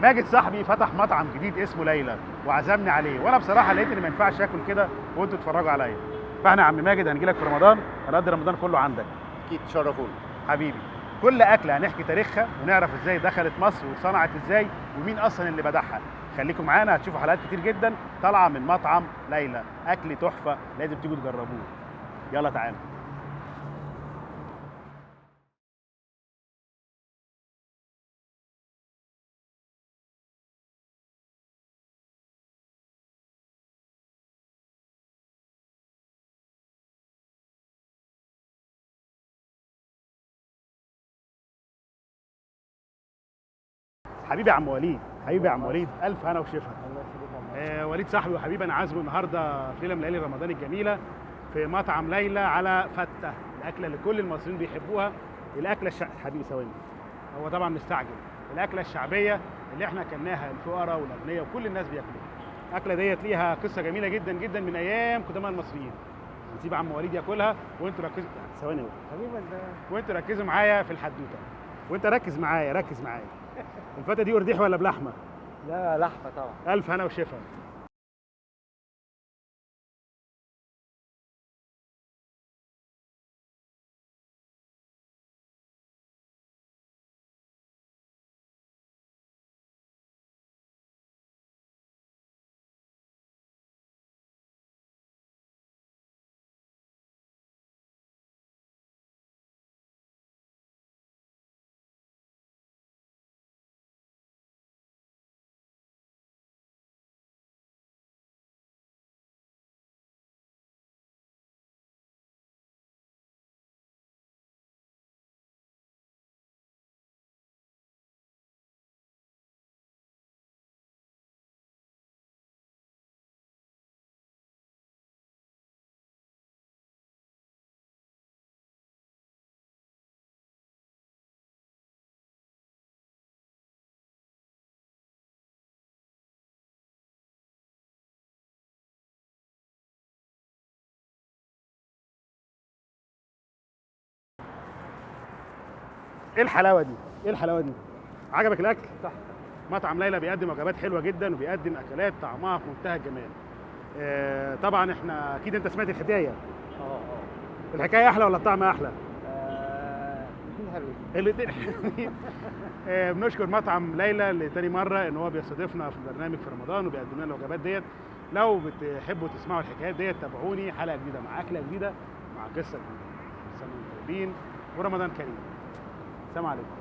ماجد صاحبي فتح مطعم جديد اسمه ليلى وعزمني عليه، وانا بصراحه لقيت ان ما ينفعش اكل كده وانتوا تتفرجوا عليا. فاحنا يا عم ماجد هنجي لك في رمضان، هنقضي رمضان كله عندك. اكيد تشرفوني. حبيبي، كل اكله هنحكي تاريخها ونعرف ازاي دخلت مصر وصنعت ازاي ومين اصلا اللي بدعها. خليكم معانا، هتشوفوا حلقات كتير جدا طالعه من مطعم ليلى، اكل تحفه لازم تيجوا تجربوه. يلا تعالوا. حبيبي يا عم وليد، حبيبي يا عم وليد، الف هنا وشفا. الله يخليك. وليد صاحبي وحبيبي، انا عازمه النهارده في ليله من ليالي رمضان الجميله في مطعم ليلى على فته، الاكله اللي كل المصريين بيحبوها، الاكله حبيبي ثواني، هو طبعا مستعجل. الاكله الشعبيه اللي احنا اكلناها الفقراء والاغنياء وكل الناس بياكلوها. الاكله ديت ليها قصه جميله جدا جدا من ايام قدماء المصريين. نسيب عم وليد ياكلها وانتوا ركزوا، ثواني حبيبي انت. وانتوا ركزوا معايا في الحدوته، وانت ركز معايا ركز معايا. الفته دي قرديح ولا بلحمه؟ لا لحمه طبعا. الف هنا وشفا. ايه الحلاوه دي؟ ايه الحلاوه دي؟ عجبك الاكل؟ صح. مطعم ليلى بيقدم وجبات حلوه جدا وبيقدم اكلات طعمها في منتهى الجمال. طبعا احنا اكيد انت سمعت الحكايه. اه. الحكايه احلى ولا الطعم احلى؟ الاثنين حلوين. الاثنين حلوين. بنشكر مطعم ليلى لتاني مره ان هو بيستضيفنا في البرنامج في رمضان وبيقدم لنا الوجبات ديت. لو بتحبوا تسمعوا الحكايات ديت تابعوني حلقه جديده مع اكله جديده مع قصه جديده. سنه وانتم طيبين ورمضان كريم. السلام عليكم.